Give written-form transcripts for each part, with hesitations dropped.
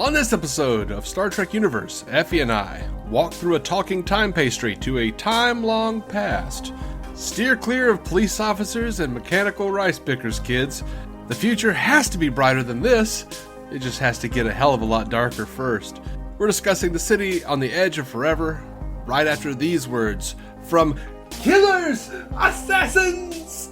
On this episode of Star Trek Universe, Effie and I walk through a talking time pastry to a time-long past. Steer clear of police officers and mechanical rice pickers, kids. The future has to be brighter than this. It just has to get a hell of a lot darker first. We're discussing the city on the edge of forever, right after these words from Killers! Assassins!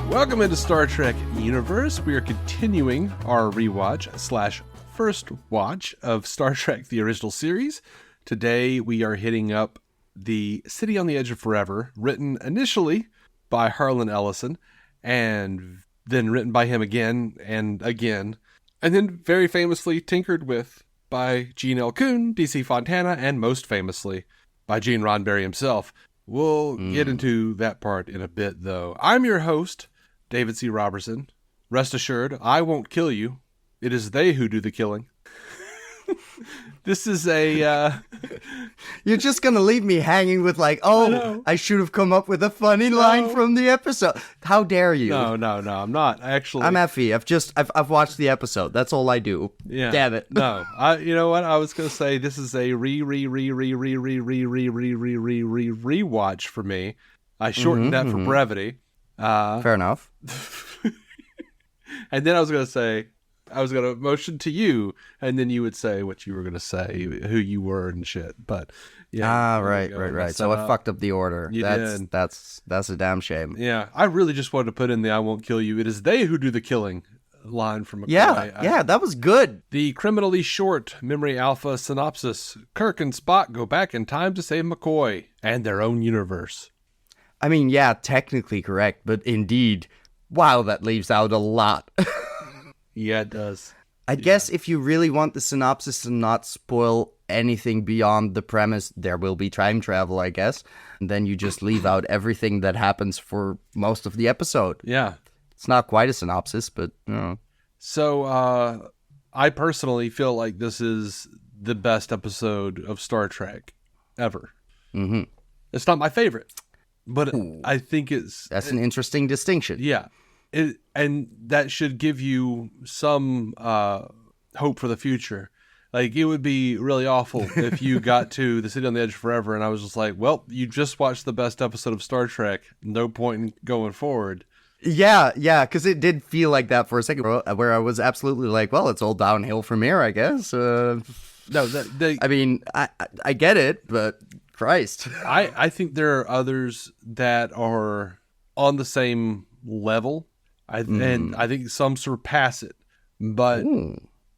Welcome into Star Trek Universe. We are continuing our rewatch / first watch of Star Trek the original series. Today we are hitting up the City on the Edge of Forever, written initially by Harlan Ellison, and then written by him again, and then very famously tinkered with by Gene L. Coon, D.C. Fontana, and most famously by Gene Roddenberry himself. We'll get into that part in a bit, though. I'm your host, David C. Roberson. Rest assured, I won't kill you. It is they who do the killing. This is a... You're just going to leave me hanging with I should have come up with a funny line from the episode. How dare you? No, I'm not. Actually, I'm Effie. I've watched the episode. That's all I do. Yeah. Damn it. No, you know what? I was going to say this is a rewatch for me. I shortened that for brevity. Fair enough. And then I was going to motion to you, and then you would say what you were going to say, who you were and shit. But yeah. Right. So I fucked up the order. You did. That's a damn shame. Yeah. I really just wanted to put in the I won't kill you. It is they who do the killing line from McCoy. Yeah, that was good. The criminally short Memory Alpha synopsis. Kirk and Spock go back in time to save McCoy and their own universe. I mean, yeah, technically correct, but indeed, wow, that leaves out a lot. Yeah, it does. I guess if you really want the synopsis to not spoil anything beyond the premise, there will be time travel, I guess. And then you just leave out everything that happens for most of the episode. Yeah. It's not quite a synopsis, but, you know. So, I personally feel like this is the best episode of Star Trek ever. Mm-hmm. It's not my favorite, but I think That's an interesting distinction. Yeah. And that should give you some hope for the future. Like, it would be really awful if you got to the City on the Edge Forever and I was just like, well, you just watched the best episode of Star Trek. No point in going forward. Yeah, because it did feel like that for a second, where I was absolutely like, well, it's all downhill from here, I guess. I mean, I get it, but Christ. I think there are others that are on the same level. And I think some surpass it, but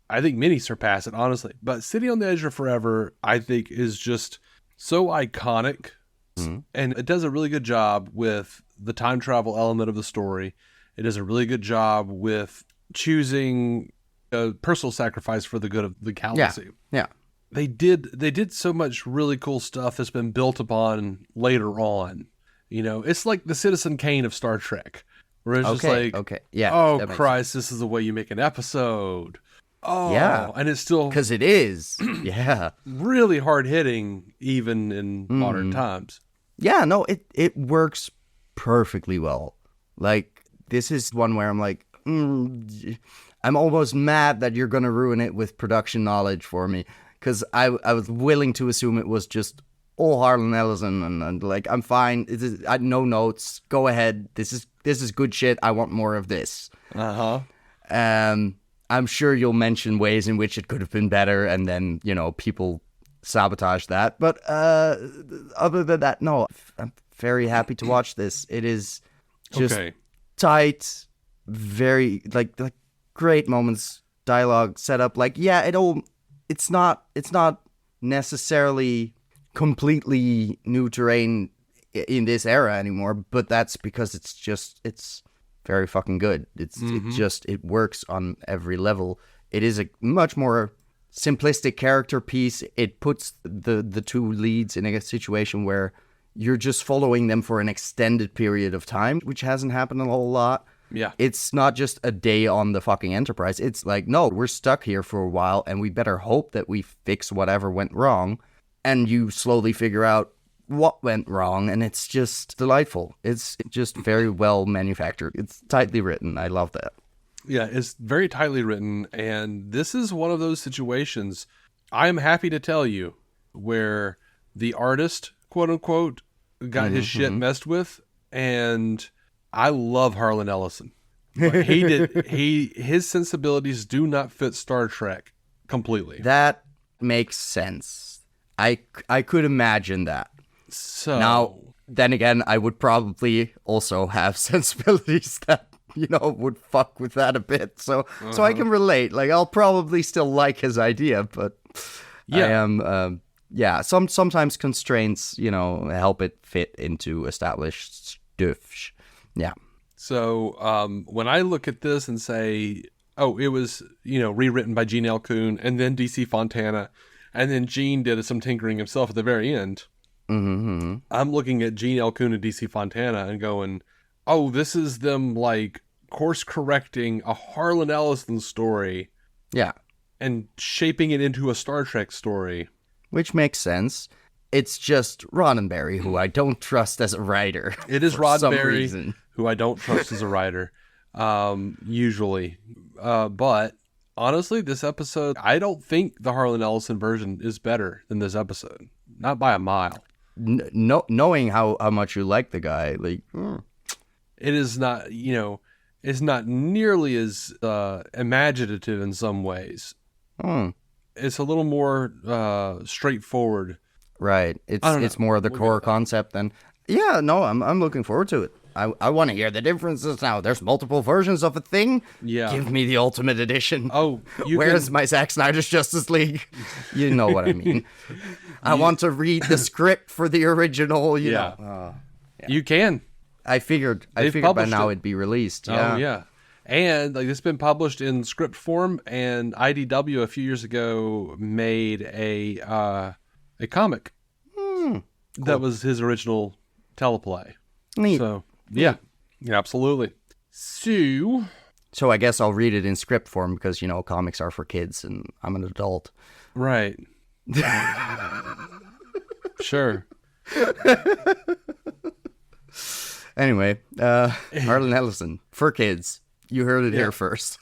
I think many surpass it, honestly. But City on the Edge of Forever, I think, is just so iconic, and it does a really good job with the time travel element of the story. It does a really good job with choosing a personal sacrifice for the good of the galaxy. Yeah. They did so much really cool stuff that's been built upon later on. You know, it's like the Citizen Kane of Star Trek. Where it's just like, oh, Christ, this is the way you make an episode. Oh, yeah. And it's still... Because it is. Yeah. Really hard-hitting, even in modern times. Yeah, no, it works perfectly well. Like, this is one where I'm like, I'm almost mad that you're going to ruin it with production knowledge for me. Because I was willing to assume it was just all Harlan Ellison, and like, I'm fine. No notes. Go ahead. This is good shit. I want more of this. I'm sure you'll mention ways in which it could have been better, and then, you know, people sabotage that. But other than that, no, I'm very happy to watch this. It is just tight, very like great moments, dialogue set up. Like, yeah, it's not necessarily completely new terrain in this era anymore, but that's because it's very fucking good. It works on every level. It is a much more simplistic character piece. It puts the two leads in a situation where you're just following them for an extended period of time, which hasn't happened a whole lot. Yeah. It's not just a day on the fucking Enterprise. It's like, no, we're stuck here for a while, and we better hope that we fix whatever went wrong. And you slowly figure out what went wrong, and it's just delightful. It's just very well manufactured. It's tightly written. I love that. Yeah, it's very tightly written, and this is one of those situations, I am happy to tell you, where the artist, quote unquote, got his shit messed with, and I love Harlan Ellison. But his sensibilities do not fit Star Trek completely. That makes sense. I could imagine that. So now, then again, I would probably also have sensibilities that, would fuck with that a bit. So I can relate. Like, I'll probably still like his idea, but I am, sometimes constraints, help it fit into established stuff. Yeah. So when I look at this and say, oh, it was, rewritten by Gene L. Coon and then DC Fontana, and then Gene did some tinkering himself at the very end. Mm-hmm. I'm looking at Gene L. Coon and DC Fontana and going, oh, this is them like course correcting a Harlan Ellison story. Yeah. And shaping it into a Star Trek story. Which makes sense. It's just Roddenberry, who I don't trust as a writer. It is Roddenberry, who I don't trust as a writer, usually. But honestly, this episode, I don't think the Harlan Ellison version is better than this episode. Not by a mile. Knowing how much you like the guy, it is not, it's not nearly as imaginative in some ways. It's a little more straightforward. Right. It's more of the core concept than. Yeah, no, I'm looking forward to it. I want to hear the differences now. There's multiple versions of a thing. Yeah. Give me the Ultimate Edition. Oh, where's my Zack Snyder's Justice League? You know what I mean. I want to read the script for the original. You know. You can. I figured by now it'd be released. Yeah. Oh, yeah. And like it's been published in script form, and IDW a few years ago made a comic that was his original teleplay. Neat. So yeah, absolutely. So I guess I'll read it in script form because comics are for kids, and I'm an adult. Right. Sure. Anyway, Harlan Ellison for kids. You heard it here first.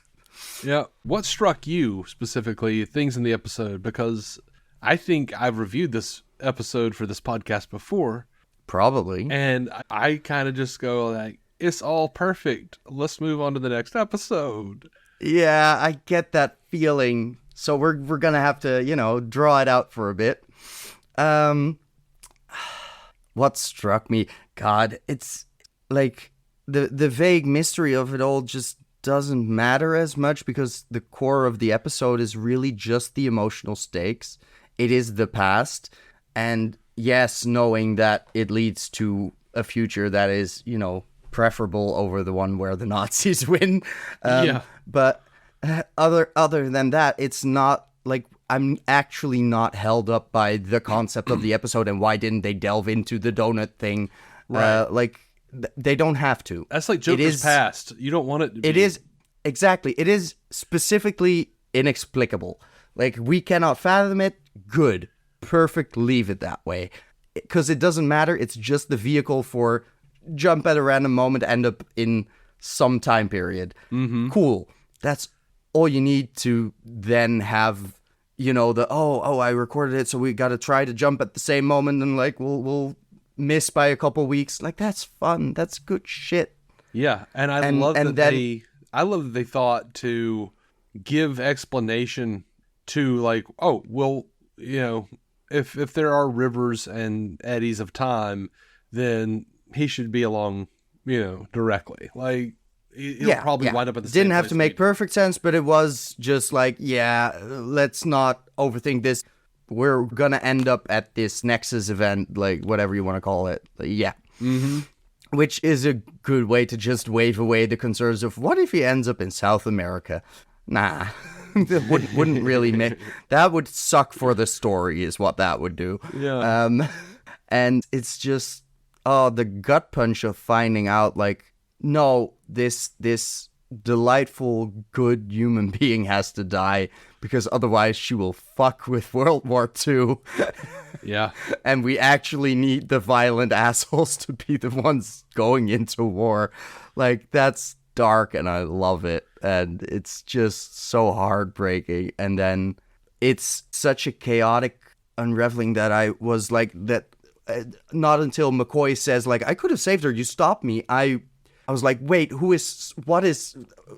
Yeah. What struck you specifically, things in the episode? Because I think I've reviewed this episode for this podcast before. Probably. And I kind of just go like, it's all perfect. Let's move on to the next episode. Yeah, I get that feeling. So we're going to have to, draw it out for a bit. What struck me, God, it's like the vague mystery of it all just doesn't matter as much because the core of the episode is really just the emotional stakes. It is the past. And yes, knowing that it leads to a future that is, preferable over the one where the Nazis win. But other than that, it's not like I'm actually not held up by the concept of the episode and why didn't they delve into the donut thing. Right. They don't have to. That's like Joker's past. You don't want it to be. It is, exactly. It is specifically inexplicable. Like, we cannot fathom it. Good. Perfect. Leave it that way. Because it doesn't matter. It's just the vehicle for jump at a random moment, end up in some time period. Mm-hmm. Cool. That's all you need to then have, I recorded it, so we got to try to jump at the same moment and we'll miss by a couple weeks. Like, that's fun. That's good shit. Yeah, and I love that they thought to give explanation to if there are rivers and eddies of time, then he should be along, directly. Like, he'll probably wind up at the same Didn't have place to make perfect sense, but it was just like, let's not overthink this. We're going to end up at this Nexus event, like whatever you want to call it. Mm-hmm. Which is a good way to just wave away the concerns of what if he ends up in South America? Nah, that wouldn't really make, that would suck for the story is what that would do. Yeah. And it's just, the gut punch of finding out no, this delightful, good human being has to die because otherwise she will fuck with World War II. Yeah. And we actually need the violent assholes to be the ones going into war. Like, that's dark and I love it. And it's just so heartbreaking. And then it's such a chaotic unraveling that I was like, that not until McCoy says, like, I could have saved her, you stopped me. I was like, wait,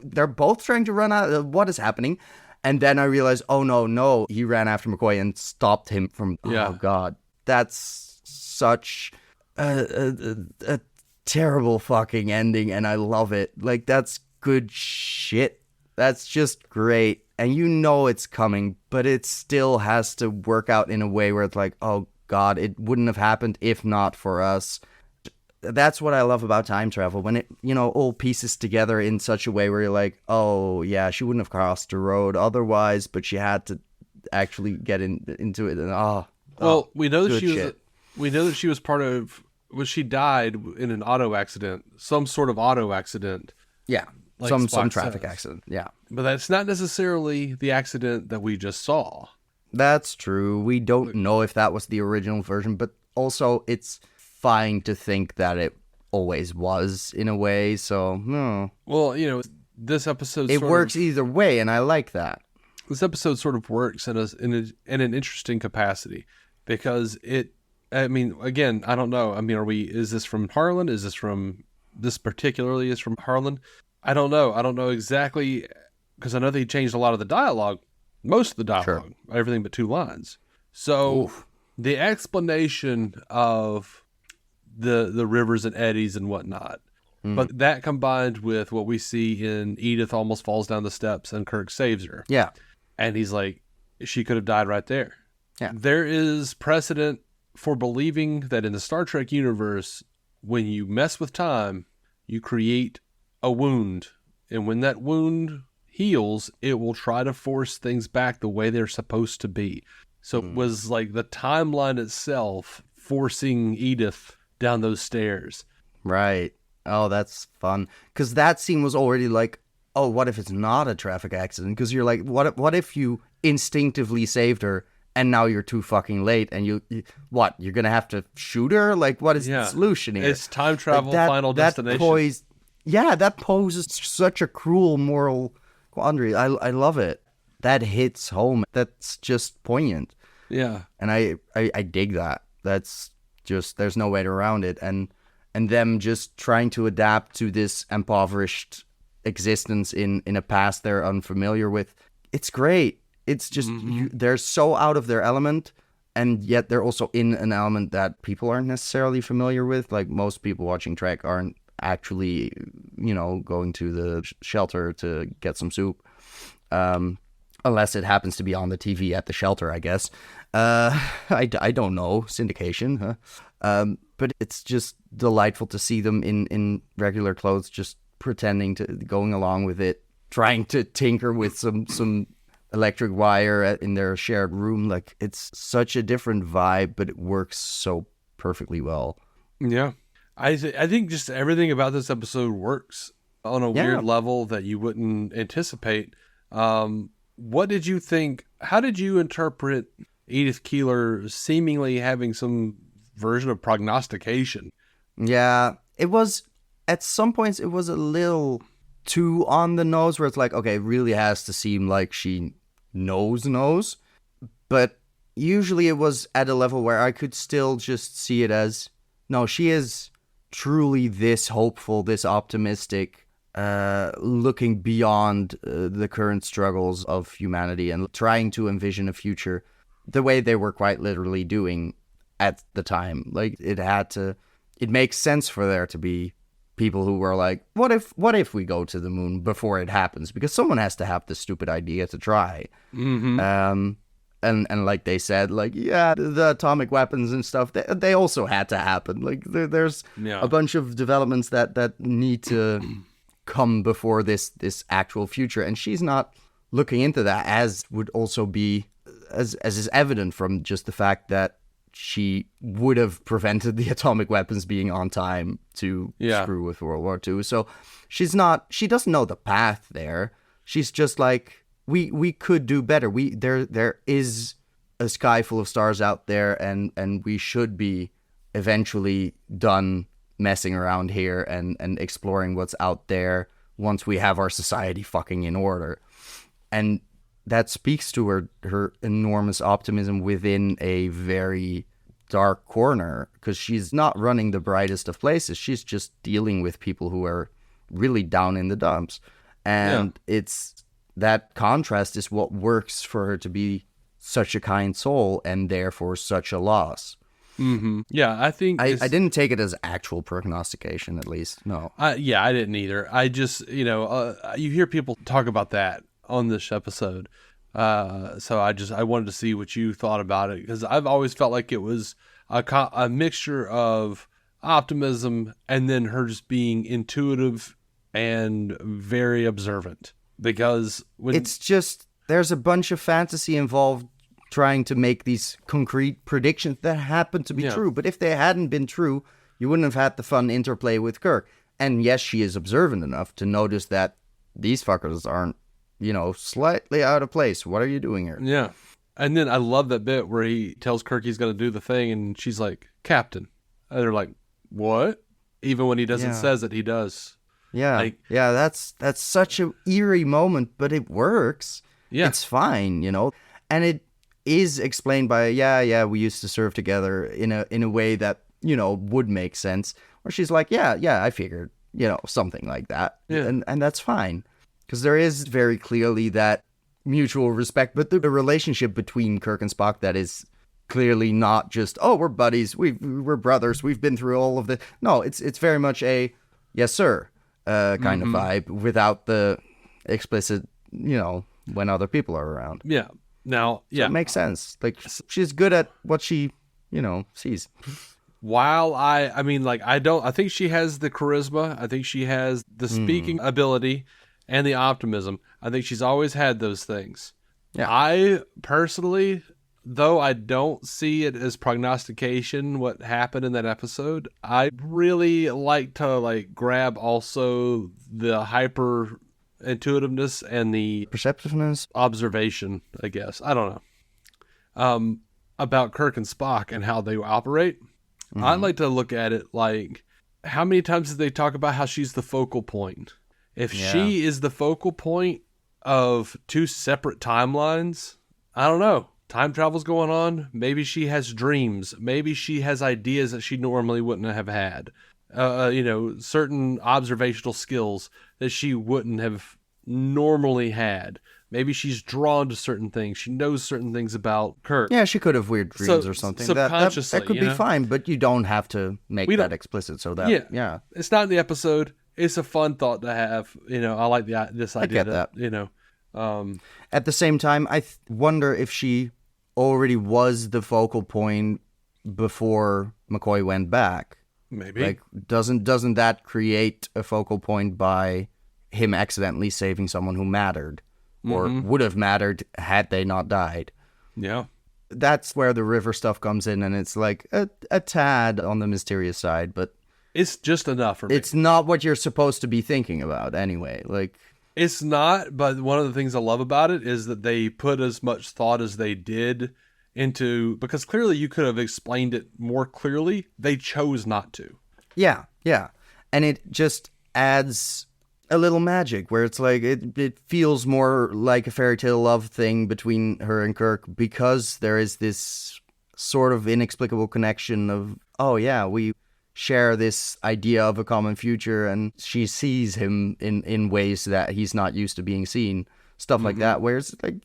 they're both trying to run out, what is happening? And then I realized, oh no, he ran after McCoy and stopped him from, oh God, that's such a terrible fucking ending and I love it. Like, that's good shit. That's just great. And you know it's coming, but it still has to work out in a way where it's like, oh God, it wouldn't have happened if not for us. That's what I love about time travel, when it, all pieces together in such a way where you're like, oh yeah, she wouldn't have crossed the road otherwise, but she had to actually get into it. And we know that she was part of, when she died in an auto accident, some sort of auto accident. Yeah, like some traffic accident. Yeah, but that's not necessarily the accident that we just saw. That's true. We don't know if that was the original version, but also it's fine to think that it always was in a way, so no. Well, this episode works either way, and I like that. This episode sort of works in an interesting capacity because again, I don't know. Is this from Harlan? Is this particularly is from Harlan? I don't know. I don't know exactly, because I know they changed a lot of the dialogue, most of the dialogue, everything but 2 lines. So the explanation of the rivers and eddies and whatnot. But that combined with what we see in Edith almost falls down the steps and Kirk saves her. Yeah. And he's like, she could have died right there. Yeah. There is precedent for believing that in the Star Trek universe, when you mess with time, you create a wound. And when that wound heals, it will try to force things back the way they're supposed to be. So it was like the timeline itself forcing Edith down those stairs. Right. Oh, that's fun. Because that scene was already like, oh, what if it's not a traffic accident? Because you're like, what if you instinctively saved her and now you're too fucking late and you're going to have to shoot her? Like, what is the solution here? It's time travel, Final Destination. That poses such a cruel moral quandary. I love it. That hits home. That's just poignant. Yeah. And I dig that. That's just, there's no way around it. And them just trying to adapt to this impoverished existence in a past they're unfamiliar with. It's great. It's just, they're so out of their element, and yet they're also in an element that people aren't necessarily familiar with. Like, most people watching Trek aren't actually, going to the shelter to get some soup. Unless it happens to be on the TV at the shelter, I guess. I don't know. Syndication, huh? But it's just delightful to see them in regular clothes, just pretending to, going along with it, trying to tinker with some electric wire in their shared room. Like, it's such a different vibe, but it works so perfectly well. Yeah. I think just everything about this episode works on a weird level that you wouldn't anticipate. What did you think? How did you interpret Edith Keeler seemingly having some version of prognostication? Yeah, it was, at some points, it was a little too on the nose, where it's like, okay, it really has to seem like she knows. But usually it was at a level where I could still just see it as, no, she is truly this hopeful, this optimistic, looking beyond the current struggles of humanity and trying to envision a future the way they were quite literally doing at the time. Like, it makes sense for there to be people who were like, what if we go to the moon before it happens? Because someone has to have the stupid idea to try. And like they said, like, yeah, the atomic weapons and stuff, they also had to happen. Like, there's a bunch of developments that need to come before this actual future, and she's not looking into that, as would also be as is evident from just the fact that she would have prevented the atomic weapons being on time to screw with World War II. So she doesn't know the path there. She's just like, we could do better. There is a sky full of stars out there, and we should be eventually done messing around here and exploring what's out there once we have our society fucking in order. And that speaks to her enormous optimism within a very dark corner, because she's not running the brightest of places. She's just dealing with people who are really down in the dumps. And it's that contrast is what works for her to be such a kind soul and therefore such a loss. Mm-hmm. Yeah, I think I didn't take it as actual prognostication, at least. No. I didn't either. I just, you hear people talk about that on this episode. So I wanted to see what you thought about it, because I've always felt like it was a mixture of optimism and then her just being intuitive and very observant. Because it's just, there's a bunch of fantasy involved trying to make these concrete predictions that happen to be true. But if they hadn't been true, you wouldn't have had the fun interplay with Kirk. And yes, she is observant enough to notice that these fuckers aren't, slightly out of place. What are you doing here? Yeah. And then I love that bit where he tells Kirk he's going to do the thing, and she's like, Captain. And they're like, what? Even when he doesn't says it, he does. Yeah. That's such an eerie moment, but it works. Yeah. It's fine, And it is explained by, we used to serve together in a way that, would make sense. Where she's like, I figured, something like that. Yeah. And that's fine. Because there is very clearly that mutual respect, but the relationship between Kirk and Spock that is clearly not just, we're buddies, we're brothers, we've been through all of this. No, it's very much a yes sir kind of vibe, without the explicit, when other people are around. Yeah. Now, So it makes sense. Like, she's good at what she, sees. While I think she has the charisma. I think she has the speaking ability and the optimism. I think she's always had those things. Yeah. I personally, though I don't see it as prognostication, what happened in that episode, I really like to grab also the hyper intuitiveness and the perceptiveness, observation, I guess. I don't know. About Kirk and Spock and how they operate. I like to look at it like, how many times did they talk about how she's the focal point? If she is the focal point of two separate timelines, I don't know. Time travel's going on. Maybe she has dreams. Maybe she has ideas that she normally wouldn't have had. Certain observational skills that she wouldn't have normally had. Maybe she's drawn to certain things. She knows certain things about Kirk. Yeah, she could have weird dreams or something. Subconsciously, that could be fine, but you don't have to make that explicit. So that, yeah. It's not in the episode. It's a fun thought to have. I like this idea. I get that. At the same time, I wonder if she already was the focal point before McCoy went back. Maybe. Doesn't that create a focal point by him accidentally saving someone who mattered, or would have mattered had they not died? Yeah. That's where the river stuff comes in, and it's like a tad on the mysterious side, but it's just enough for me. It's not what you're supposed to be thinking about anyway. It's not, but one of the things I love about it is that they put as much thought as they did into, because clearly you could have explained it more clearly. They chose not to. Yeah. And it just adds a little magic where it's like, it feels more like a fairy tale love thing between her and Kirk, because there is this sort of inexplicable connection of, we share this idea of a common future, and she sees him in ways that he's not used to being seen, stuff like that, where it's like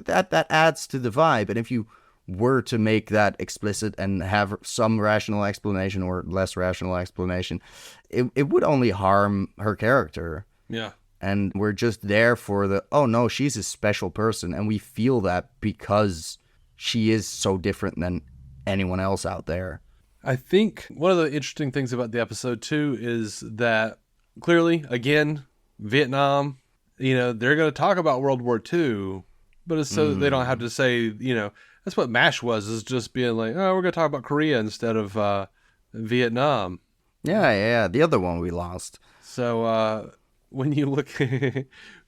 that adds to the vibe. And if you were to make that explicit and have some rational explanation or less rational explanation, it would only harm her character. Yeah. And we're just there for she's a special person, and we feel that because she is so different than anyone else out there. I think one of the interesting things about the episode, too, is that clearly, again, Vietnam, they're going to talk about World War II, but it's so they don't have to say, That's what MASH was, is just being like, oh, we're going to talk about Korea instead of Vietnam. Yeah, the other one we lost. So when you look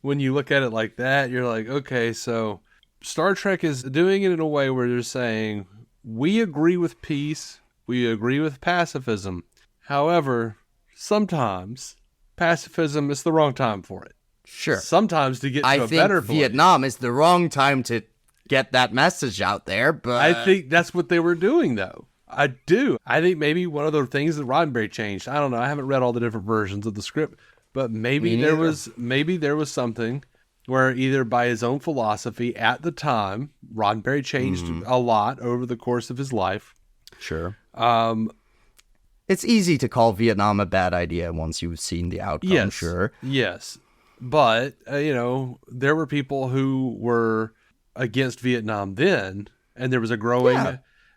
when you look at it like that, you're like, okay, so Star Trek is doing it in a way where they're saying, we agree with peace, we agree with pacifism. However, sometimes pacifism is the wrong time for it. Sure. Sometimes to get to a better place. Vietnam is the wrong time to get that message out there, but I think that's what they were doing, though. I do. I think maybe one of the things that Roddenberry changed. I don't know. I haven't read all the different versions of the script, but maybe there was something where either by his own philosophy at the time, Roddenberry changed a lot over the course of his life. Sure. It's easy to call Vietnam a bad idea once you've seen the outcome. Yes, sure. Yes, but there were people who were against Vietnam then, and there was a growing.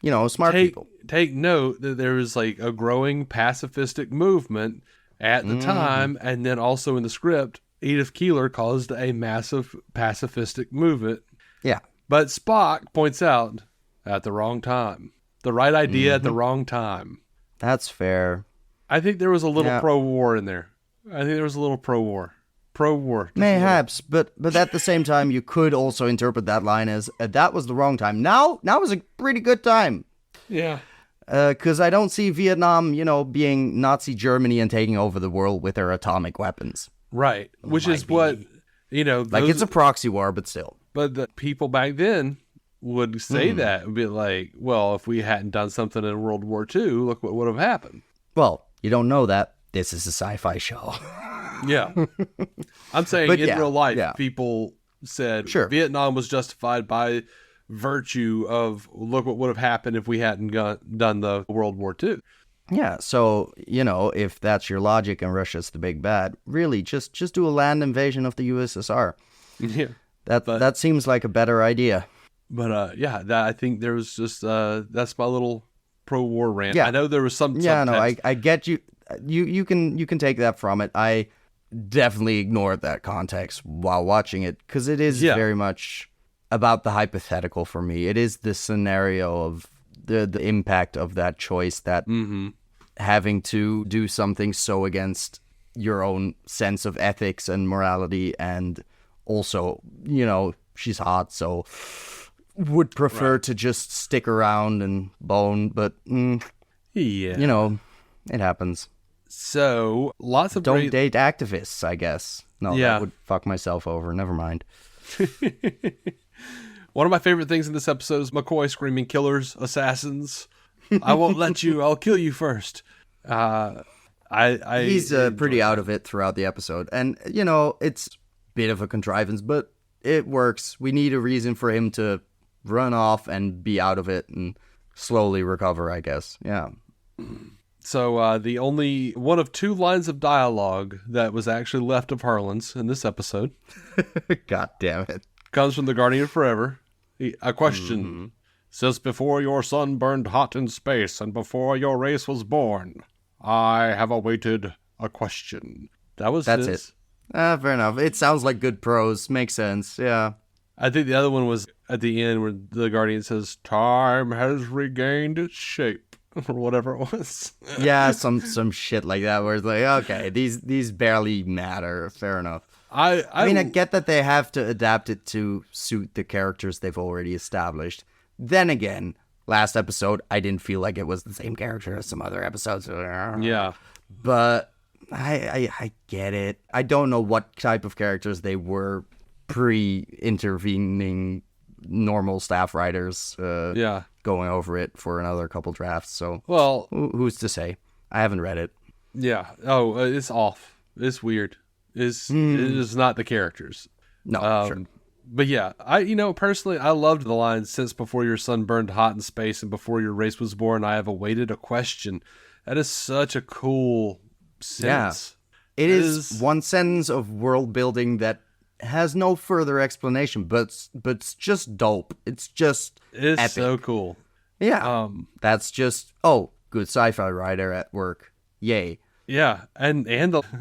Yeah. Smart people. Take note that there was like a growing pacifistic movement at the time, and then also in the script, Edith Keeler caused a massive pacifistic movement. Yeah. But Spock points out, at the wrong time. The right idea at the wrong time. That's fair. I think there was a little pro-war in there. I think there was a little pro-war. Pro-war. Mayhaps, but at the same time, you could also interpret that line as, that was the wrong time. Now is a pretty good time. Yeah. Because I don't see Vietnam, being Nazi Germany and taking over the world with their atomic weapons. Right. Which is what, it's a proxy war, but still. But the people back then would say that. It would be like, well, if we hadn't done something in World War II, look what would have happened. Well, you don't know that. This is a sci-fi show. Yeah. I'm saying in real life, people said Vietnam was justified by virtue of look what would have happened if we hadn't done the World War II. Yeah, so, if that's your logic and Russia's the big bad, really, just do a land invasion of the USSR. Yeah. That seems like a better idea. But, I think there was just, that's my little pro-war rant. Yeah. I know there was some Yeah, subtext. I get you. You can take that from it. I definitely ignored that context while watching it, because it is very much about the hypothetical for me. It is the scenario of the impact of that choice, that having to do something so against your own sense of ethics and morality, and also, she's hot, so would prefer to just stick around and bone, but it happens. So lots of don't date activists, I guess. No, that would fuck myself over. Never mind. One of my favorite things in this episode is McCoy screaming, "Killers, assassins! I won't let you. I'll kill you first." He's pretty out of it throughout the episode, and it's a bit of a contrivance, but it works. We need a reason for him to run off and be out of it and slowly recover, I guess. Yeah. So the only one of two lines of dialogue that was actually left of Harlan's in this episode, God damn it, comes from the Guardian of Forever. A question. Since before your sun burned hot in space and before your race was born, I have awaited a question. That's it. Fair enough. It sounds like good prose. Makes sense. Yeah. I think the other one was at the end where the Guardian says, "Time has regained its shape," or whatever it was. Yeah, some shit like that where it's like, okay, these barely matter. Fair enough. I mean, I get that they have to adapt it to suit the characters they've already established. Then again, last episode, I didn't feel like it was the same character as some other episodes. Yeah. But I get it. I don't know what type of characters they were pre-intervening normal staff writers going over it for another couple drafts. So, well, who's to say? I haven't read it. Yeah. Oh, it's off. It's weird. It is not the characters. No, sure. But yeah, personally, I loved the line, "Since before your sun burned hot in space and before your race was born, I have awaited a question." That is such a cool sentence. Yeah. It is one sentence of world building that has no further explanation, but it's just dope. It's epic. So cool. Yeah. That's just, good sci-fi writer at work. Yay. Yeah, and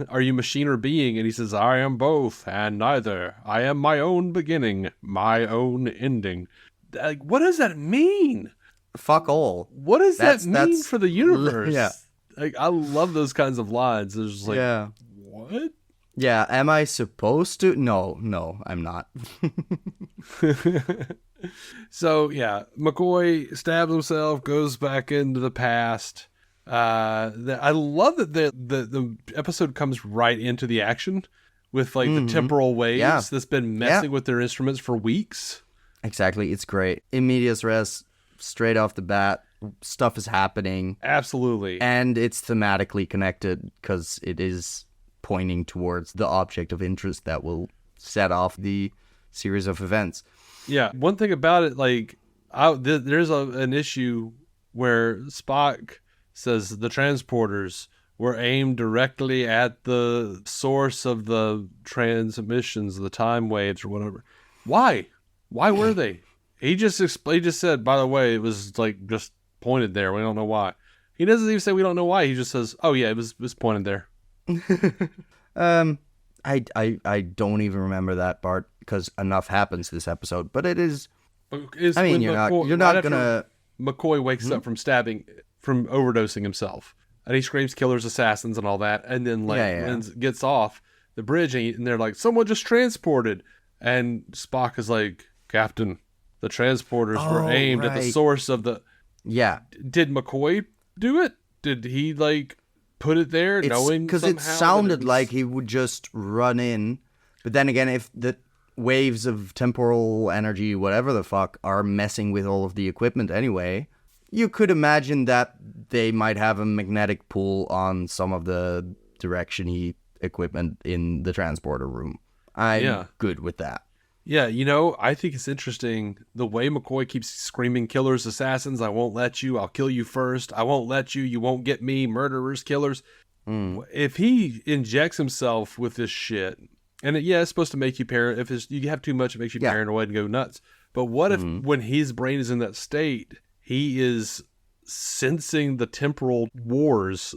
are you machine or being? And he says, "I am both and neither. I am my own beginning, my own ending." Like, what does that mean? Fuck all. What does that mean for the universe? Yeah. Like, I love those kinds of lines. It's just like, Yeah. what? Yeah, am I supposed to? No, I'm not. So, yeah, McCoy stabs himself, goes back into the past. I love that the episode comes right into the action with, like, the temporal waves that's been messing with their instruments for weeks. Exactly, it's great. In medias res, straight off the bat, stuff is happening. Absolutely. And it's thematically connected because it is pointing towards the object of interest that will set off the series of events. Yeah, one thing about it, like, there's an issue where Spock says the transporters were aimed directly at the source of the transmissions, the time waves or whatever. Why? Why were they? He just said, by the way, it was like just pointed there. We don't know why. He doesn't even say we don't know why. He just says, oh yeah, it was pointed there. I don't even remember that part because enough happens this episode. But it is. You're not gonna. McCoy wakes up from overdosing himself, and he screams "killers, assassins," and all that, and then gets off the bridge, and they're like, "Someone just transported," and Spock is like, "Captain, the transporters were aimed at the source of the." Yeah. Did McCoy do it? Did he like put it there, knowing because it sounded like he would just run in, but then again, if the waves of temporal energy, whatever the fuck, are messing with all of the equipment anyway, you could imagine that they might have a magnetic pull on some of the direction equipment in the transporter room. I'm good with that. Yeah, I think it's interesting the way McCoy keeps screaming, "Killers, assassins, I won't let you, I'll kill you first, I won't let you, you won't get me, murderers, killers." If he injects himself with this shit, and it's supposed to make you paranoid. If you have too much, it makes you paranoid and go nuts. But what if when his brain is in that state, he is sensing the temporal wars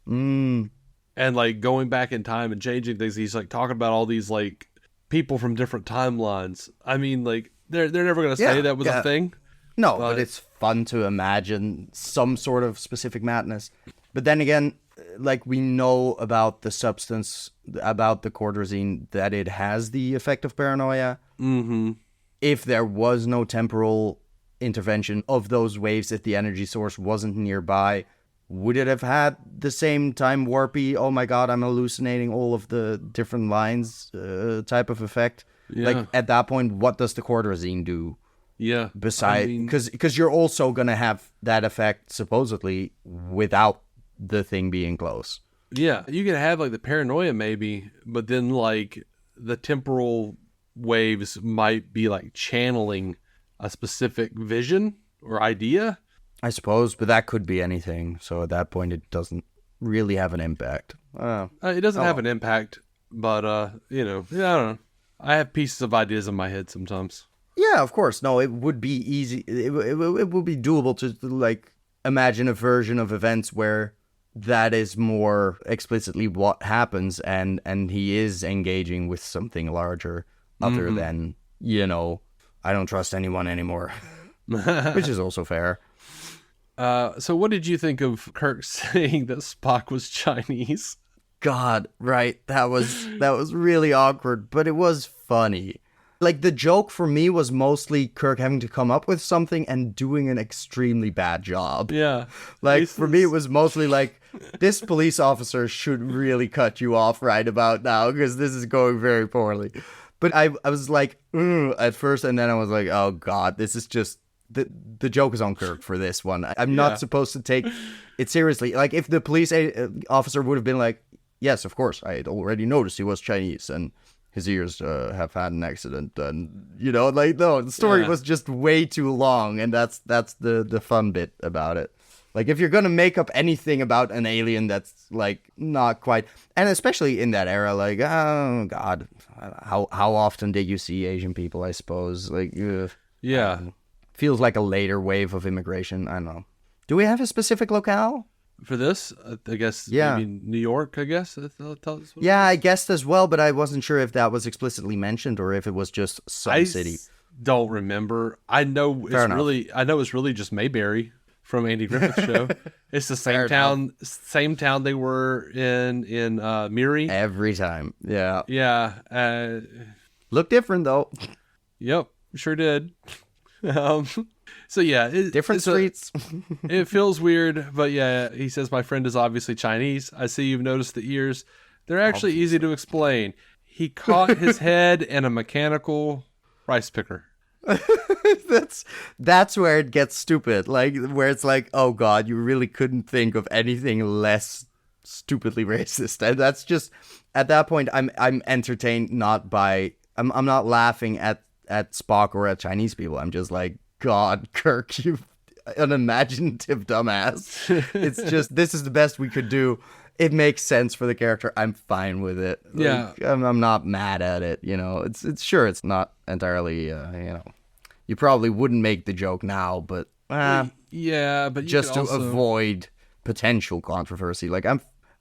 and like going back in time and changing things? He's like talking about all these like people from different timelines. I mean, like they're never going to say that was a thing. No, but it's fun to imagine some sort of specific madness. But then again, like we know about the substance, about the cordrazine, that it has the effect of paranoia. Mm-hmm. If there was no temporal intervention of those waves, if the energy source wasn't nearby, would it have had the same time warpy, oh my god, I'm hallucinating all of the different lines type of effect? Yeah. Like at that point, what does the cordrazine do? Yeah. Besides, because you're also going to have that effect supposedly without the thing being close. Yeah. You can have like the paranoia maybe, but then like the temporal waves might be like channeling a specific vision or idea. I suppose, but that could be anything. So at that point, it doesn't really have an impact. It doesn't have an impact, but, I don't know. I have pieces of ideas in my head sometimes. Yeah, of course. No, it would be easy. It would be doable to like imagine a version of events where that is more explicitly what happens, and he is engaging with something larger other than, I don't trust anyone anymore, which is also fair. So what did you think of Kirk saying that Spock was Chinese? God, right. That was really awkward, but it was funny. Like, the joke for me was mostly Kirk having to come up with something and doing an extremely bad job. Yeah. Like, for me, it was mostly like, this police officer should really cut you off right about now, because this is going very poorly. But I was like, at first, and then I was like, oh God, this is just, the joke is on Kirk for this one. I'm not supposed to take it seriously. Like, if the police officer would have been like, yes, of course, I had already noticed he was Chinese, and his ears have had an accident, and no, the story was just way too long, and that's the fun bit about it. Like, if you're gonna make up anything about an alien that's like not quite, and especially in that era, like, oh God, how often did you see Asian people? I suppose, like, feels like a later wave of immigration. I don't know. Do we have a specific locale? For this, I guess, maybe New York, I guess. Yeah, I guessed as well, but I wasn't sure if that was explicitly mentioned or if it was just some city. don't remember. I know Fair enough. it's really just Mayberry from Andy Griffith's show. It's the same town they were in Miri. Every time. Yeah. Yeah. Look different, though. Yep, sure did. So yeah, Different streets. It feels weird, but yeah, he says my friend is obviously Chinese. I see you've noticed the ears. They're actually easy to explain. He caught his head in a mechanical rice picker. That's where it gets stupid. Like where it's like, oh god, you really couldn't think of anything less stupidly racist. And that's just at that point I'm entertained not by I'm not laughing at Spock or at Chinese people. I'm just like, God, Kirk, you unimaginative dumbass. It's just this is the best we could do. It makes sense for the character. I'm fine with it. Yeah, like, I'm not mad at it. You know, it's sure it's not entirely. You probably wouldn't make the joke now, but yeah, but just to avoid potential controversy. Like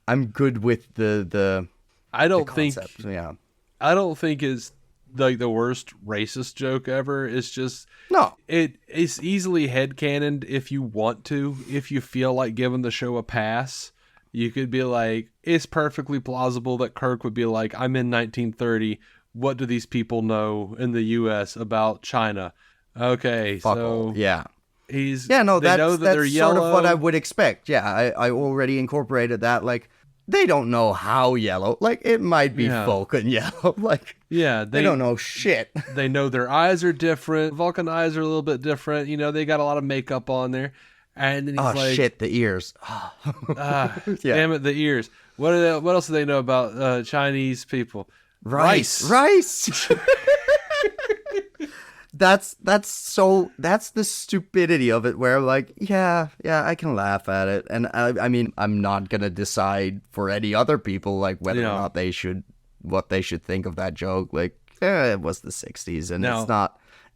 I'm good with the I don't concept. think Yeah, I don't think it's like the worst racist joke ever. It's just it's easily headcanoned if you want to. If you feel like giving the show a pass, you could be like, it's perfectly plausible that Kirk would be like, I'm in 1930. What do these people know in the U.S. about China? Okay, so yeah. That's that's sort of what I would expect. Yeah, I already incorporated that. Like, they don't know how yellow. Like, it might be Vulcan yellow. Like, they don't know shit. They know their eyes are different. Vulcan eyes are a little bit different. You know, they got a lot of makeup on there. And then he's like, shit, the ears. Damn it, the ears. What else do they know about Chinese people? Rice. That's the stupidity of it, where like, yeah, I can laugh at it. And I mean, I'm not going to decide for any other people, like whether or not what they should think of that joke. Like, it was the 60s and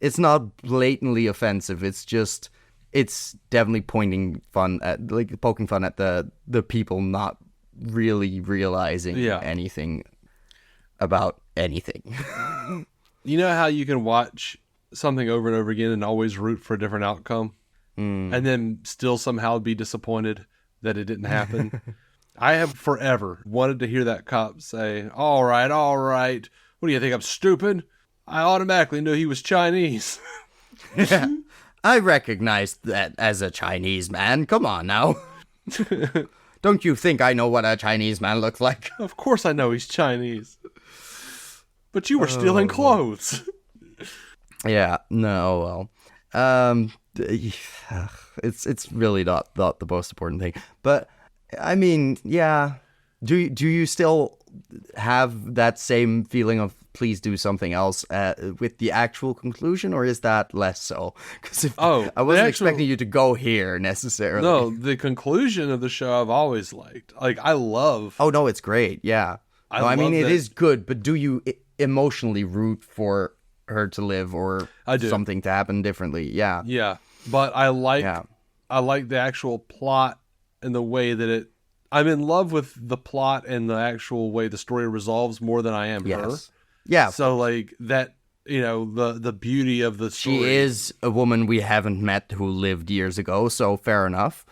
it's not blatantly offensive. It's just, it's definitely poking fun at the people not really realizing anything about anything. You know how you can watch something over and over again and always root for a different outcome and then still somehow be disappointed that it didn't happen? I have forever wanted to hear that cop say, all right, what do you think, I'm stupid? I automatically knew he was Chinese. Yeah, I recognized that as a Chinese man. Come on now. Don't you think I know what a Chinese man looks like? Of course I know he's Chinese. But you were stealing clothes. Yeah, no, well, it's really not the most important thing. But I mean, yeah, do you still have that same feeling of please do something else with the actual conclusion, or is that less so? Because I wasn't expecting you to go here necessarily. No, the conclusion of the show I've always liked. Like, I love. Oh no, it's great. Yeah, I mean it is good, but do you emotionally root for her to live or something to happen differently? Yeah, but I like the actual plot and the way that I'm in love with the plot and the actual way the story resolves more than I am her. Yeah, so like that, you know, the beauty of the story. She is a woman we haven't met who lived years ago, so fair enough.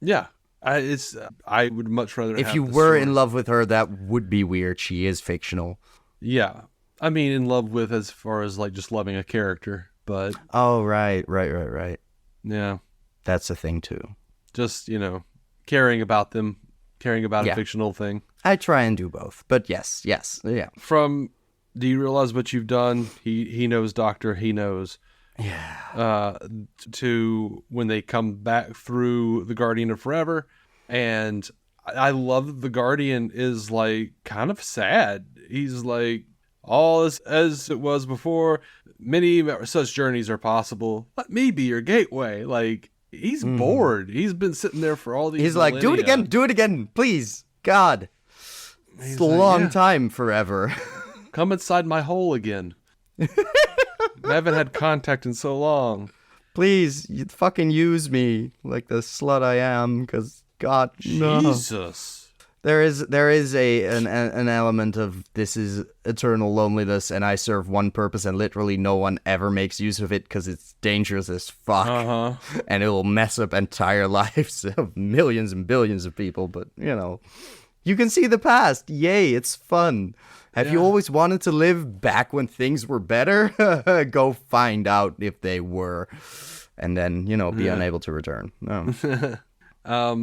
Yeah, I would much rather if have you were in love with her, that would be weird. She is fictional. Yeah, I mean, in love with as far as like just loving a character, but right. Yeah, that's a thing too. Just, you know, caring about them, caring about a fictional thing. I try and do both, but yes, yeah. From Do You Realize What You've Done? He knows, Doctor, he knows. Yeah. To when they come back through the Guardian of Forever, and I love that the Guardian is like kind of sad. He's like, all is as it was before. Many such journeys are possible. Let me be your gateway. Like, he's bored. He's been sitting there for all these. He's millennia. Like, do it again, please, God. It's a long time, forever. Come inside my hole again. I haven't had contact in so long. Please, you fucking use me like the slut I am, because God, Jesus. There is an element of this is eternal loneliness, and I serve one purpose, and literally no one ever makes use of it because it's dangerous as fuck, and it will mess up entire lives of millions and billions of people. But you can see the past. Yay, it's fun. Have you always wanted to live back when things were better? Go find out if they were, and then be unable to return. No.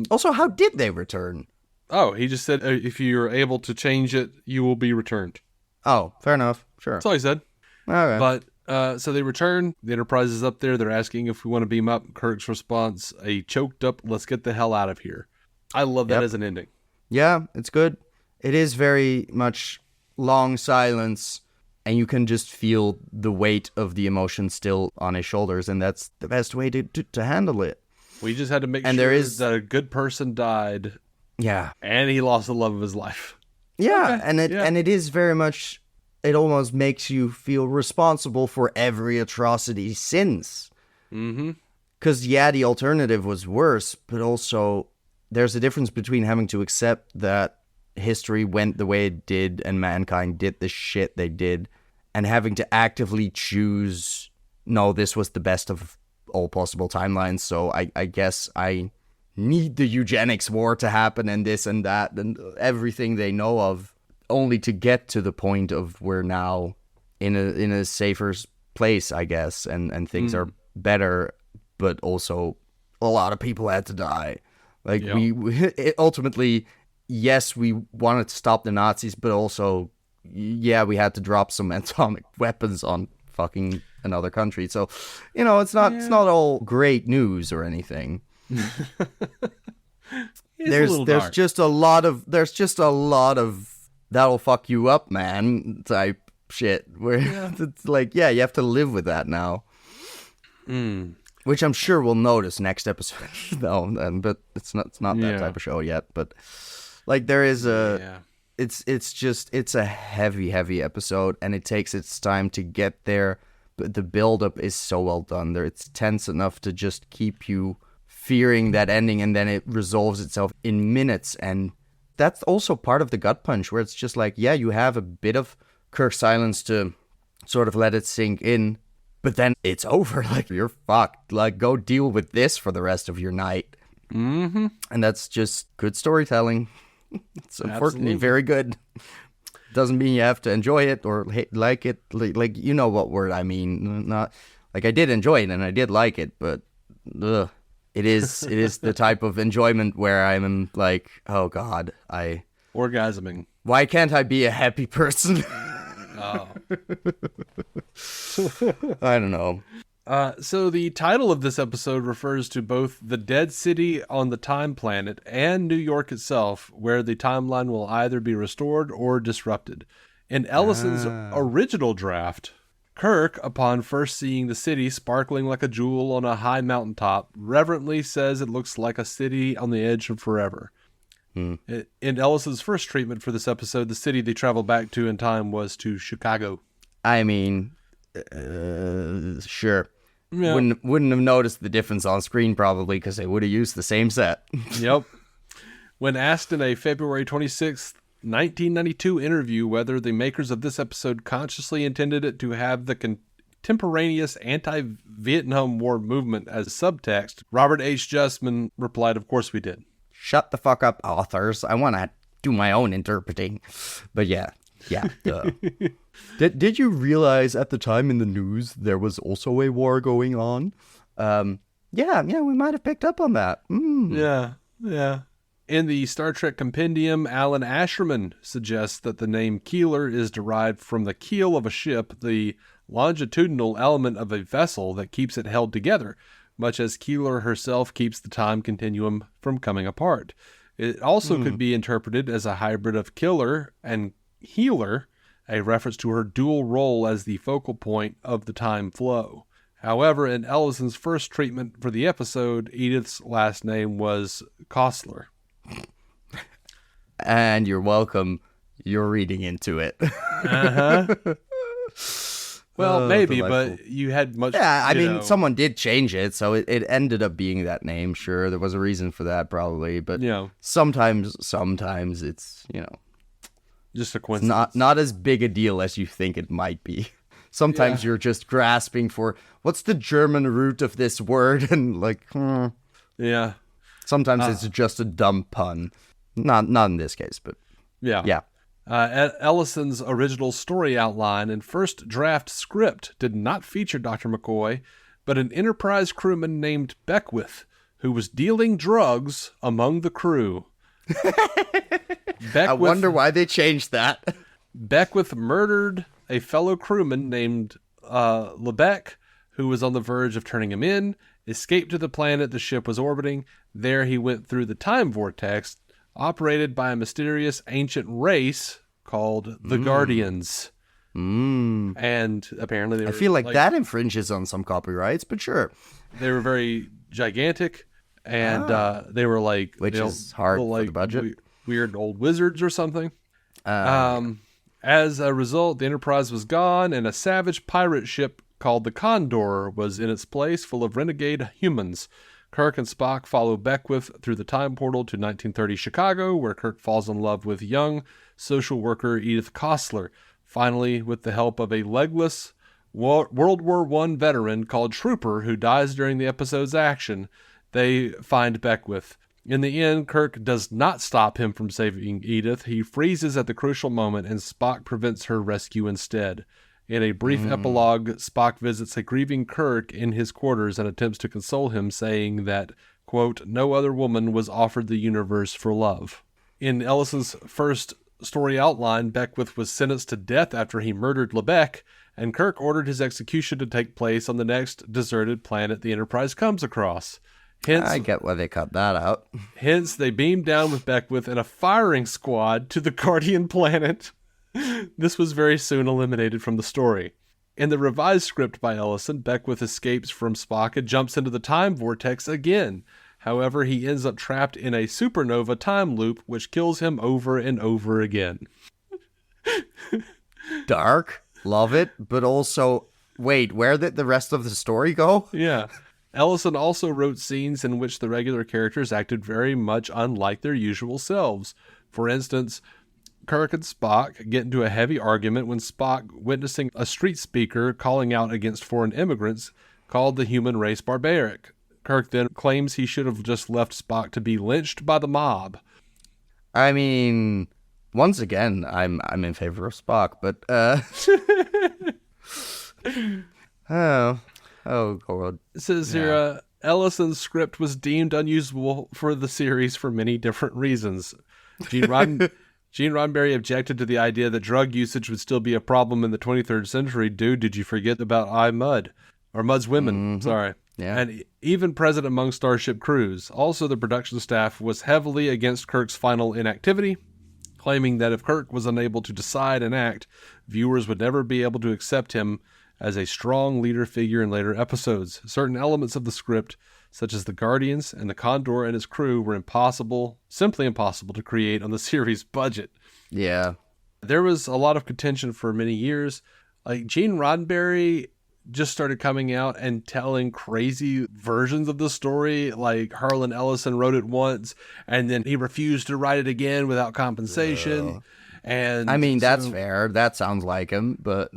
Also, how did they return? Oh, he just said if you're able to change it, you will be returned. Oh, fair enough. Sure. That's all he said. Okay. But, so they return. The Enterprise is up there. They're asking if we want to beam up. Kirk's response, a choked up, let's get the hell out of here. I love that as an ending. Yeah, it's good. It is very much long silence, and you can just feel the weight of the emotion still on his shoulders, and that's the best way to handle it. We just had to make sure that a good person died. Yeah. And he lost the love of his life. Yeah, okay. And it is very much, it almost makes you feel responsible for every atrocity since. Mm-hmm. Because, the alternative was worse, but also there's a difference between having to accept that history went the way it did and mankind did the shit they did, and having to actively choose, no, this was the best of all possible timelines, so I guess I need the eugenics war to happen and this and that and everything they know of, only to get to the point of we're now in a safer place, I guess, and things are better, but also a lot of people had to die. Like we ultimately, yes, we wanted to stop the Nazis, but also, we had to drop some atomic weapons on fucking another country. So, it's not all great news or anything. There's just a lot of that'll fuck you up, man, type shit where it's like, you have to live with that now. Which I'm sure we'll notice next episode. But it's not that type of show yet, but like there is it's a heavy episode, and it takes its time to get there, but the build up is so well done there. It's tense enough to just keep you fearing that ending, and then it resolves itself in minutes. And that's also part of the gut punch, where it's just like, you have a bit of Kirk silence to sort of let it sink in, but then it's over. Like, you're fucked. Like, go deal with this for the rest of your night. Mm-hmm. And that's just good storytelling. It's unfortunately very good. Doesn't mean you have to enjoy it or like it. Like, you know what word I mean. Not like, I did enjoy it and I did like it, but it is the type of enjoyment where I'm like, oh God, orgasming. Why can't I be a happy person? Oh. I don't know. So the title of this episode refers to both the dead city on the time planet and New York itself, where the timeline will either be restored or disrupted. In Ellison's original draft, Kirk, upon first seeing the city sparkling like a jewel on a high mountaintop, reverently says it looks like a city on the edge of forever. In Ellison's first treatment for this episode, the city they traveled back to in time was to Chicago. I mean, sure. Yeah. Wouldn't have noticed the difference on screen probably, because they would have used the same set. Yep. When asked in a February 26th, 1992 interview whether the makers of this episode consciously intended it to have the contemporaneous anti-Vietnam War movement as subtext, Robert H. Justman replied, "Of course we did." Shut the fuck up, authors. I want to do my own interpreting. But yeah. Did you realize at the time in the news there was also a war going on? Yeah, we might have picked up on that. Yeah. In the Star Trek Compendium, Alan Asherman suggests that the name Keeler is derived from the keel of a ship, the longitudinal element of a vessel that keeps it held together, much as Keeler herself keeps the time continuum from coming apart. It also could be interpreted as a hybrid of killer and healer, a reference to her dual role as the focal point of the time flow. However, in Ellison's first treatment for the episode, Edith's last name was Kostler. And you're welcome. You're reading into it. Uh-huh. Well, maybe, delightful. but you had much. Yeah, I you mean, know, someone did change it, so it ended up being that name. Sure, there was a reason for that, probably, but you know, sometimes it's just a it's coincidence. not as big a deal as you think it might be. Sometimes Yeah. you're just grasping for what's the German root of this word, and like, Yeah. sometimes it's just a dumb pun. Not in this case, but Yeah. yeah. Ellison's original story outline and first draft script did not feature Dr. McCoy, but an Enterprise crewman named Beckwith, who was dealing drugs among the crew. I wonder why they changed that. Beckwith murdered a fellow crewman named Lebec, who was on the verge of turning him in, escaped to the planet the ship was orbiting. There he went through the time vortex, operated by a mysterious ancient race called the Guardians. And apparently they were, I feel like that infringes on some copyrights, but sure. they were very gigantic, and they were like... Which you know, is hard little, for the budget. Weird old wizards or something. As a result, the Enterprise was gone, and a savage pirate ship called the Condor was in its place, full of renegade humans. Kirk and Spock follow Beckwith through the time portal to 1930 Chicago, where Kirk falls in love with young social worker Edith Keeler. Finally, with the help of a legless World War I veteran called Trooper, who dies during the episode's action, they find Beckwith. In the end, Kirk does not stop him from saving Edith. He freezes at the crucial moment, and Spock prevents her rescue instead. In a brief epilogue, Spock visits a grieving Kirk in his quarters and attempts to console him, saying that, quote, no other woman was offered the universe for love. In Ellison's first story outline, Beckwith was sentenced to death after he murdered Lebec, and Kirk ordered his execution to take place on the next deserted planet the Enterprise comes across. Hence, I get why they cut that out. Hence, they beamed down with Beckwith and a firing squad to the Guardian planet. This was very soon eliminated from the story. In the revised script by Ellison, Beckwith escapes from Spock and jumps into the time vortex again. However, he ends up trapped in a supernova time loop, which kills him over and over again. Dark, love it, but also, wait, where did the rest of the story go? Yeah. Ellison also wrote scenes in which the regular characters acted very much unlike their usual selves. For instance, Kirk and Spock get into a heavy argument when Spock, witnessing a street speaker calling out against foreign immigrants, called the human race barbaric. Kirk then claims he should have just left Spock to be lynched by the mob. I mean, once again, I'm in favor of Spock, but oh god. It says here, Ellison's script was deemed unusable for the series for many different reasons. Gene Roddenberry objected to the idea that drug usage would still be a problem in the 23rd century. Dude, did you forget about Mud? Or Mud's women, sorry. Yeah. And even present among Starship crews. Also, the production staff was heavily against Kirk's final inactivity, claiming that if Kirk was unable to decide and act, viewers would never be able to accept him as a strong leader figure in later episodes. Certain elements of the script, such as the Guardians and the Condor and his crew, were simply impossible to create on the series' budget. Yeah. There was a lot of contention for many years. Like, Gene Roddenberry just started coming out and telling crazy versions of the story. Like, Harlan Ellison wrote it once, and then he refused to write it again without compensation. And I mean, that's fair. That sounds like him, but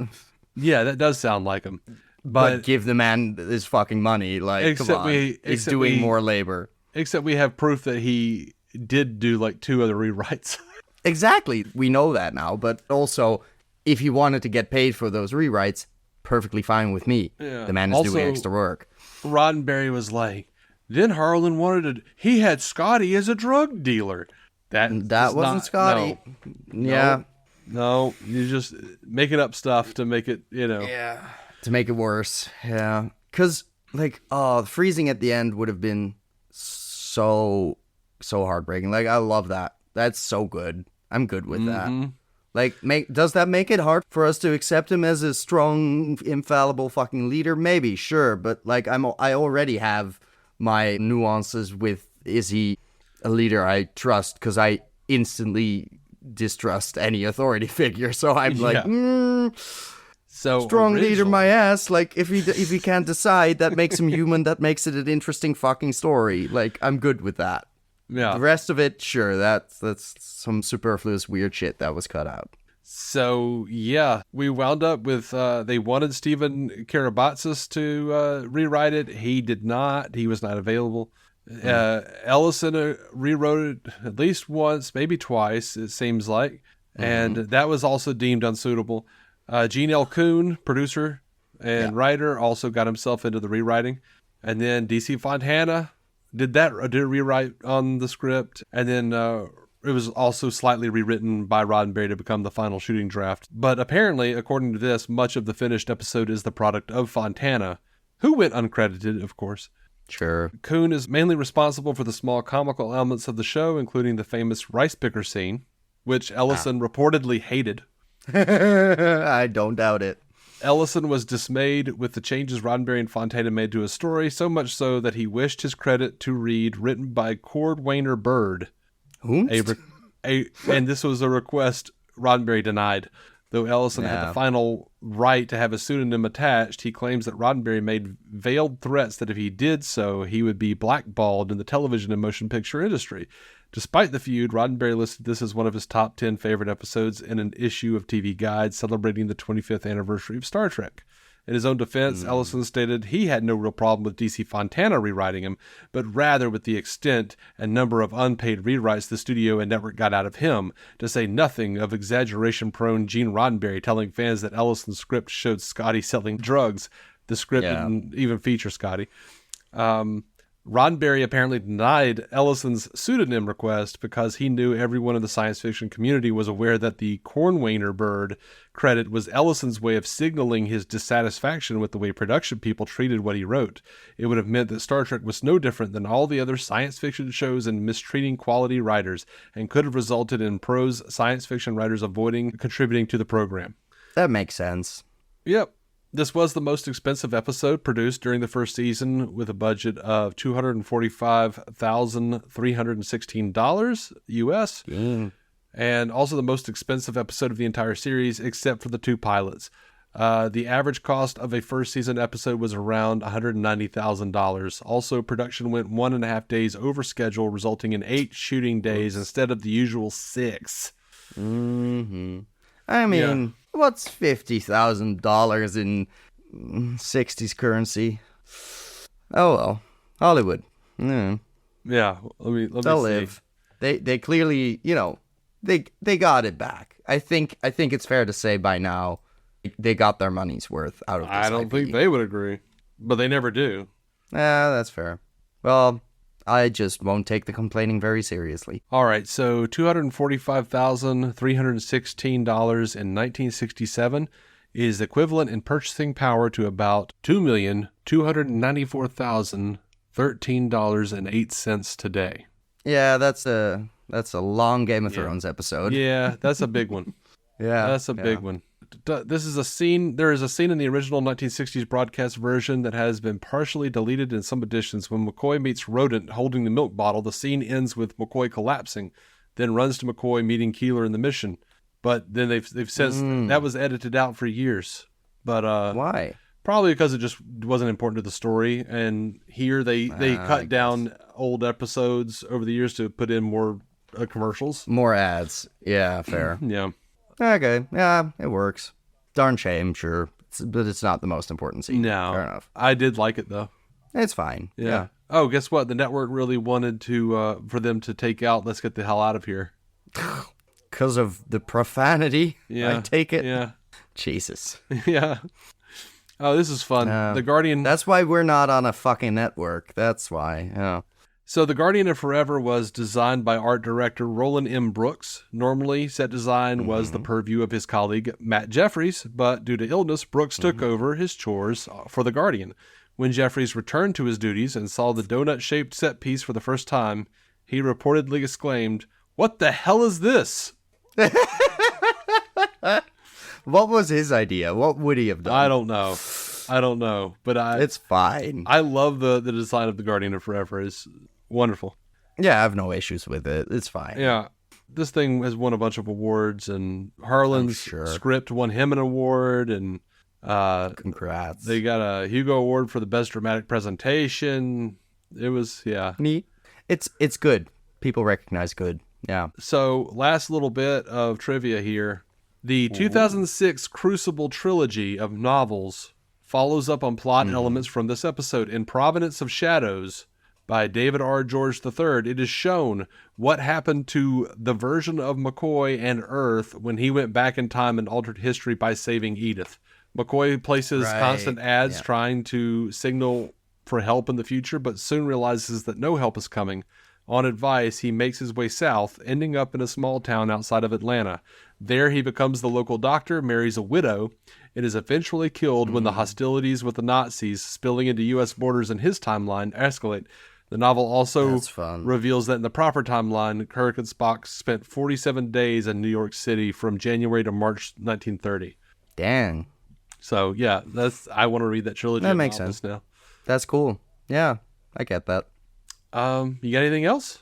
yeah, that does sound like him. But give the man his fucking money. Like, come on. He's doing more labor. Except we have proof that he did do like 2 other rewrites. Exactly. We know that now. But also, if he wanted to get paid for those rewrites, perfectly fine with me. Yeah. The man is doing extra work. Roddenberry was like, then Harlan he had Scotty as a drug dealer. That wasn't Scotty. No. Yeah. No, you're just making up stuff to make it, Yeah. To make it worse. Yeah. Because, like, freezing at the end would have been so heartbreaking. Like, I love that. That's so good. I'm good with that. Like, does that make it hard for us to accept him as a strong, infallible fucking leader? Maybe, sure. But, like, I already have my nuances with, is he a leader I trust? Because I instantly distrust any authority figure. So I'm like, So Strong leader, originally- my ass. Like, if he can't decide, that makes him human. That makes it an interesting fucking story. Like, I'm good with that. Yeah. The rest of it, sure, that's some superfluous weird shit that was cut out. So, yeah, we wound up with, they wanted Stephen Karabatsis to rewrite it. He did not. He was not available. Ellison rewrote it at least once, maybe twice, it seems like. And that was also deemed unsuitable. Gene L. Kuhn, producer and writer, also got himself into the rewriting. And then DC Fontana did a rewrite on the script. And then it was also slightly rewritten by Roddenberry to become the final shooting draft. But apparently, according to this, much of the finished episode is the product of Fontana, who went uncredited, of course. Sure. Kuhn is mainly responsible for the small comical elements of the show, including the famous rice picker scene, which Ellison reportedly hated. I don't doubt it. Ellison was dismayed with the changes Roddenberry and Fontana made to his story, so much so that he wished his credit to read written by Cordwainer Bird. Whom? And this was a request Roddenberry denied. Though Ellison had the final right to have a pseudonym attached, he claims that Roddenberry made veiled threats that if he did so, he would be blackballed in the television and motion picture industry. Despite the feud, Roddenberry listed this as one of his top 10 favorite episodes in an issue of TV Guide celebrating the 25th anniversary of Star Trek. In his own defense, Ellison stated he had no real problem with DC Fontana rewriting him, but rather with the extent and number of unpaid rewrites the studio and network got out of him, to say nothing of exaggeration-prone Gene Roddenberry telling fans that Ellison's script showed Scotty selling drugs. The script didn't even feature Scotty. Roddenberry apparently denied Ellison's pseudonym request because he knew everyone in the science fiction community was aware that the Cornwainer Bird credit was Ellison's way of signaling his dissatisfaction with the way production people treated what he wrote. It would have meant that Star Trek was no different than all the other science fiction shows in mistreating quality writers, and could have resulted in prose science fiction writers avoiding contributing to the program. That makes sense. Yep. This was the most expensive episode produced during the first season, with a budget of $245,316 US, and also the most expensive episode of the entire series, except for the two pilots. The average cost of a first season episode was around $190,000. Also, production went 1.5 days over schedule, resulting in 8 shooting days instead of the usual 6. I mean, what's $50,000 in 60s currency? Oh well, Hollywood. Yeah, let me They'll see. live. They clearly, they got it back. I think it's fair to say by now they got their money's worth out of this. I don't think they would agree, but they never do. That's fair. Well, I just won't take the complaining very seriously. All right, so $245,316 in 1967 is equivalent in purchasing power to about $2,294,013.08 today. Yeah, that's a long Game of Thrones episode. Yeah, that's a big one. That's a big one. This is a scene. There is a scene in the original 1960s broadcast version that has been partially deleted in some editions. When McCoy meets Rodent holding the milk bottle, the scene ends with McCoy collapsing, then runs to McCoy meeting Keeler in the mission. But then they've since that was edited out for years. But why? Probably because it just wasn't important to the story. And here they cut down old episodes over the years to put in more commercials, more ads. Yeah, fair. Yeah. Okay, yeah, it works. Darn shame, sure. But it's not the most important scene. No. Fair enough. I did like it, though. It's fine. Yeah. Oh, guess what? The network really wanted to for them to take out "Let's get the hell out of here." Because of the profanity, Yeah. I take it. Yeah. Jesus. Yeah. Oh, this is fun. The Guardian. That's why we're not on a fucking network. That's why. Yeah. So The Guardian of Forever was designed by art director Roland M. Brooks. Normally, set design was the purview of his colleague Matt Jeffries, but due to illness, Brooks took over his chores for The Guardian. When Jeffries returned to his duties and saw the donut-shaped set piece for the first time, he reportedly exclaimed, "What the hell is this?" What was his idea? What would he have done? I don't know. But It's fine. I love the design of The Guardian of Forever. It's wonderful. Yeah, I have no issues with it. It's fine. Yeah. This thing has won a bunch of awards, and Harlan's script won him an award, and Congrats. They got a Hugo Award for the best dramatic presentation. It was, yeah. Neat. It's good. People recognize good. Yeah. So, last little bit of trivia here. The 2006 Crucible trilogy of novels follows up on plot elements from this episode. In Providence of Shadows by David R. George III, it is shown what happened to the version of McCoy and Earth when he went back in time and altered history by saving Edith. McCoy places constant ads trying to signal for help in the future, but soon realizes that no help is coming. On advice, he makes his way south, ending up in a small town outside of Atlanta. There he becomes the local doctor, marries a widow, and is eventually killed when the hostilities with the Nazis spilling into U.S. borders in his timeline escalate. The novel also reveals that in the proper timeline, Kirk and Spock spent 47 days in New York City from January to March 1930. Dang. So, yeah, I want to read that trilogy. That makes sense now. That's cool. Yeah, I get that. You got anything else?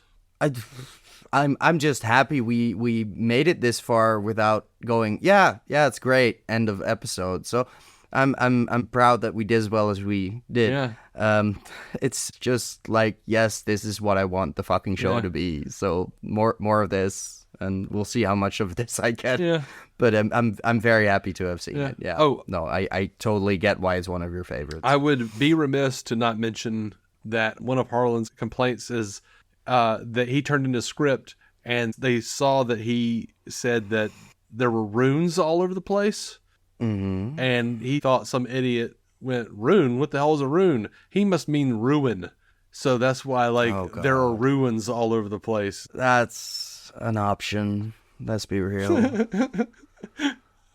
I'm just happy we made it this far without going, yeah, it's great, end of episode. So I'm proud that we did as well as we did. Yeah. It's just like, yes, this is what I want the fucking show to be. So more of this, and we'll see how much of this I get. Yeah. But I'm very happy to have seen it. Yeah. Oh no, I totally get why it's one of your favorites. I would be remiss to not mention that one of Harlan's complaints is that he turned in a script and they saw that he said that there were runes all over the place. Mm-hmm. And he thought some idiot went, rune? What the hell is a rune? He must mean ruin. So that's why, there are ruins all over the place. That's an option. Let's be real.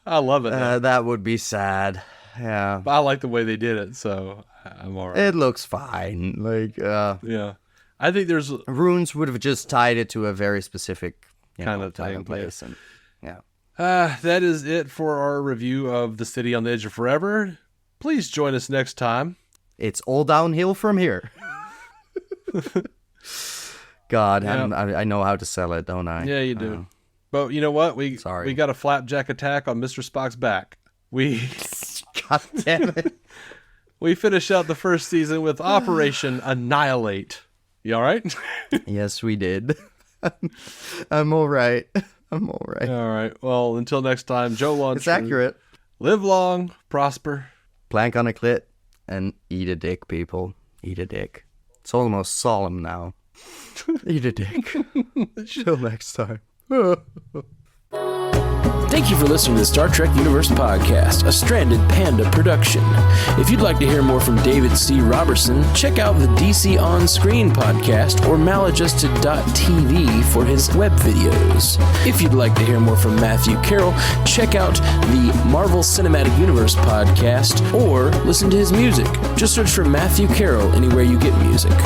I love it. That would be sad. Yeah. But I like the way they did it, so I'm all right. It looks fine. Yeah. I think there's... Runes would have just tied it to a very specific kind of time and place. And, that is it for our review of The City on the Edge of Forever. Please join us next time. It's all downhill from here. God, I know how to sell it, don't I? Yeah, you do. But you know what? We got a flapjack attack on Mr. Spock's back. God damn it. We finish out the first season with Operation Annihilate. You all right? Yes, we did. I'm all right. I'm all right. All right. Well, until next time, Joe Launch. It's accurate. Live long, prosper. Plank on a clit, and eat a dick, people. Eat a dick. It's almost solemn now. Eat a dick. Till next time. Thank you for listening to the Star Trek Universe Podcast, a Stranded Panda production. If you'd like to hear more from David C. Roberson, check out the DC On Screen podcast or maladjusted.tv for his web videos. If you'd like to hear more from Matthew Carroll, check out the Marvel Cinematic Universe podcast or listen to his music. Just search for Matthew Carroll anywhere you get music.